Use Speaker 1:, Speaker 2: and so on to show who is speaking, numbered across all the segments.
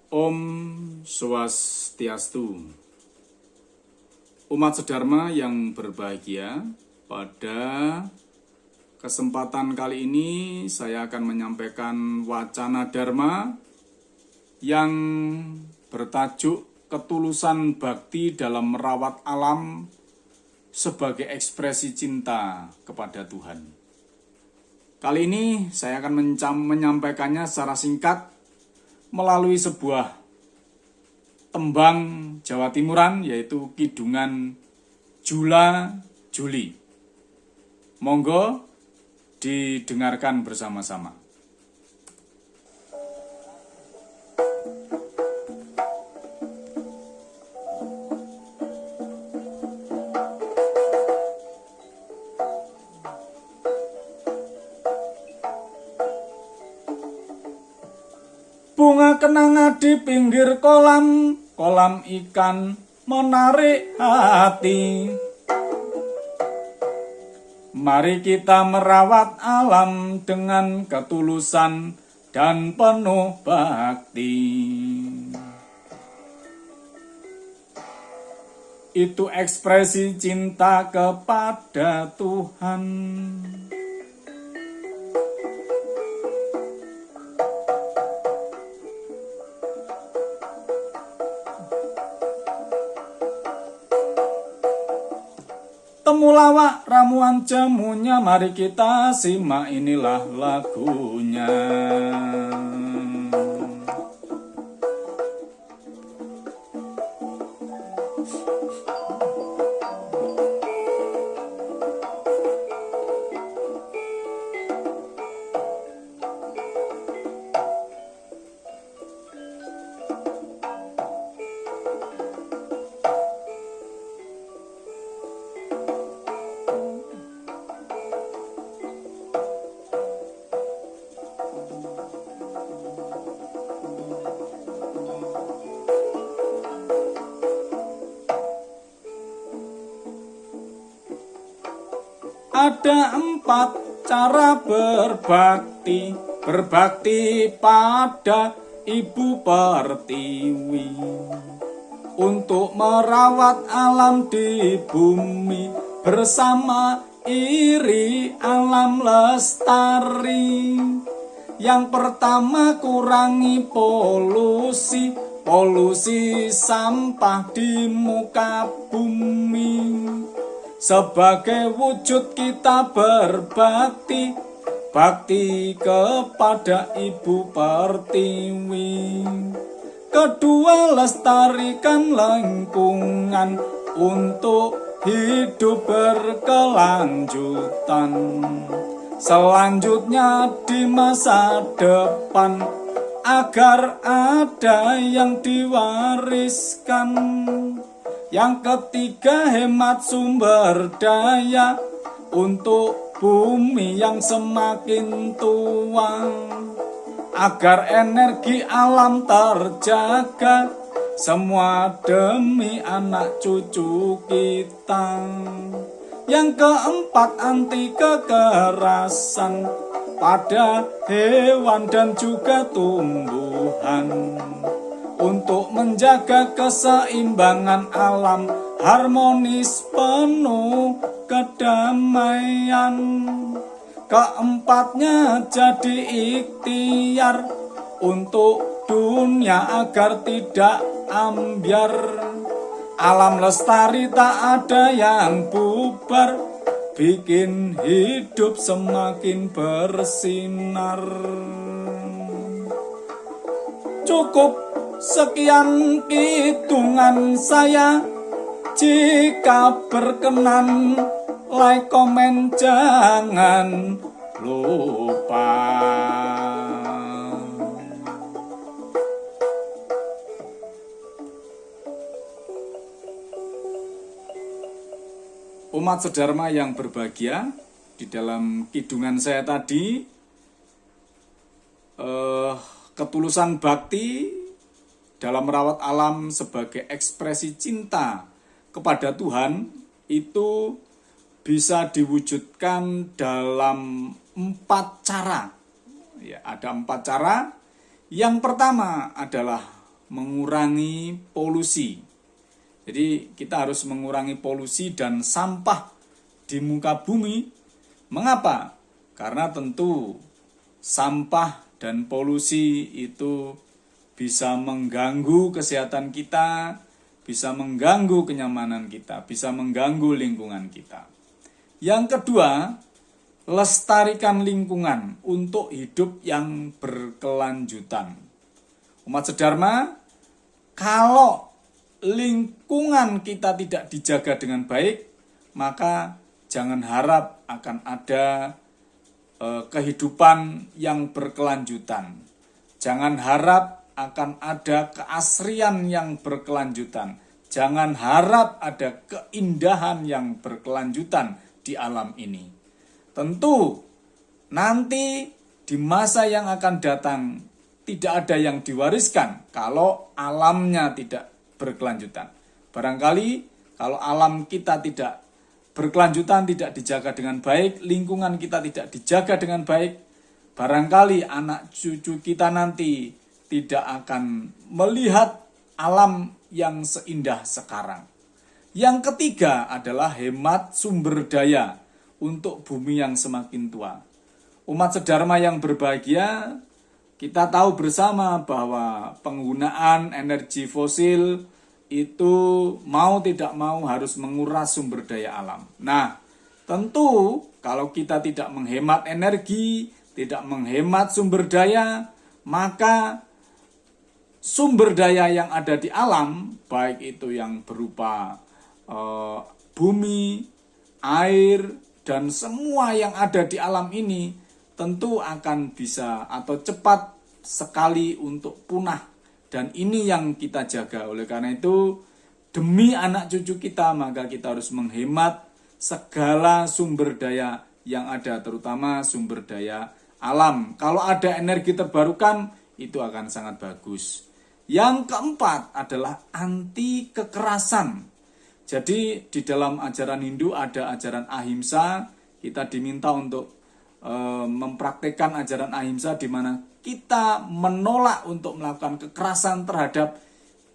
Speaker 1: Om Swastiastu. Umat sedharma yang berbahagia, pada kesempatan kali ini saya akan menyampaikan wacana dharma yang bertajuk ketulusan bakti dalam merawat alam sebagai ekspresi cinta kepada Tuhan. Kali ini saya akan menyampaikannya secara singkat melalui sebuah tembang Jawa Timuran, yaitu Kidungan Jula Juli. Monggo didengarkan bersama-sama. Bunga kenanga di pinggir kolam ikan menarik hati. Mari kita merawat alam dengan ketulusan dan penuh bakti. Itu ekspresi cinta kepada Tuhan. Temulawak ramuan jamunya, mari kita simak, inilah lagunya. Ada 4 cara berbakti pada Ibu Pertiwi, untuk merawat alam di bumi bersama iri alam lestari. Yang pertama, kurangi polusi sampah di muka bumi. Sebagai wujud kita berbakti kepada Ibu Pertiwi. Kedua, lestarikan lingkungan untuk hidup berkelanjutan. Selanjutnya di masa depan, agar ada yang diwariskan. Yang ketiga, hemat sumber daya untuk bumi yang semakin tua, agar energi alam terjaga, semua demi anak cucu kita. Yang keempat, anti kekerasan pada hewan dan juga tumbuhan, untuk menjaga keseimbangan alam harmonis penuh kedamaian. Keempatnya, jadi ikhtiar untuk dunia agar tidak ambyar. Alam lestari tak ada yang bubar, bikin hidup semakin bersinar. Cukup sekian kidungan saya. Jika berkenan, like, komen, jangan lupa. Umat sedharma yang berbahagia, di dalam kidungan saya tadi, ketulusan bakti dalam merawat alam sebagai ekspresi cinta kepada Tuhan itu bisa diwujudkan dalam 4 cara. Ya, ada 4 cara. Yang pertama adalah mengurangi polusi. Jadi kita harus mengurangi polusi dan sampah di muka bumi. Mengapa? Karena tentu sampah dan polusi itu bisa mengganggu kesehatan kita, bisa mengganggu kenyamanan kita, bisa mengganggu lingkungan kita. Yang kedua, lestarikan lingkungan untuk hidup yang berkelanjutan. Umat sedharma, kalau lingkungan kita tidak dijaga dengan baik, maka jangan harap akan ada kehidupan yang berkelanjutan. Jangan harap akan ada keasrian yang berkelanjutan. Jangan harap ada keindahan yang berkelanjutan di alam ini. Tentu nanti di masa yang akan datang tidak ada yang diwariskan kalau alamnya tidak berkelanjutan. Barangkali kalau alam kita tidak berkelanjutan, tidak dijaga dengan baik, lingkungan kita tidak dijaga dengan baik, barangkali anak cucu kita nanti tidak akan melihat alam yang seindah sekarang. Yang ketiga adalah hemat sumber daya untuk bumi yang semakin tua. Umat sedharma yang berbahagia, kita tahu bersama bahwa penggunaan energi fosil itu mau tidak mau harus menguras sumber daya alam. Nah, tentu kalau kita tidak menghemat energi, tidak menghemat sumber daya, maka sumber daya yang ada di alam, baik itu yang berupa bumi, air, dan semua yang ada di alam ini tentu akan bisa atau cepat sekali untuk punah. Dan ini yang kita jaga. Oleh karena itu, demi anak cucu kita, maka kita harus menghemat segala sumber daya yang ada, terutama sumber daya alam. Kalau ada energi terbarukan, itu akan sangat bagus. Yang keempat adalah anti kekerasan. Jadi di dalam ajaran Hindu ada ajaran ahimsa. Kita diminta untuk mempraktekkan ajaran ahimsa, di mana kita menolak untuk melakukan kekerasan terhadap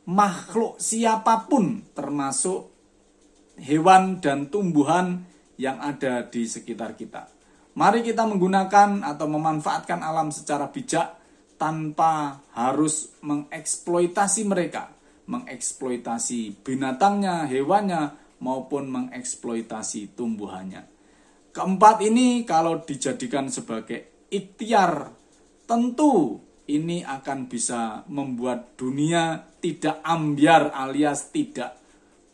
Speaker 1: makhluk siapapun, termasuk hewan dan tumbuhan yang ada di sekitar kita. Mari kita menggunakan atau memanfaatkan alam secara bijak tanpa harus mengeksploitasi mereka, mengeksploitasi binatangnya, hewannya, maupun mengeksploitasi tumbuhannya. Keempat ini kalau dijadikan sebagai ikhtiar, tentu ini akan bisa membuat dunia tidak ambyar alias tidak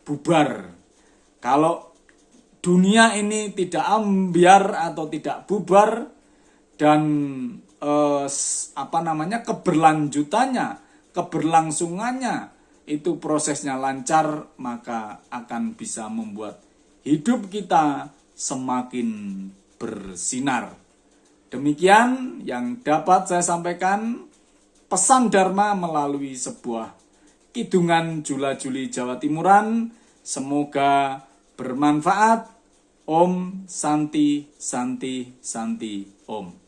Speaker 1: bubar. Kalau dunia ini tidak ambyar atau tidak bubar dan keberlangsungannya itu prosesnya lancar, maka akan bisa membuat hidup kita semakin bersinar. Demikian yang dapat saya sampaikan, pesan Dharma melalui sebuah kidungan Jula-Juli Jawa Timuran. Semoga bermanfaat. Om Santi Santi Santi Om.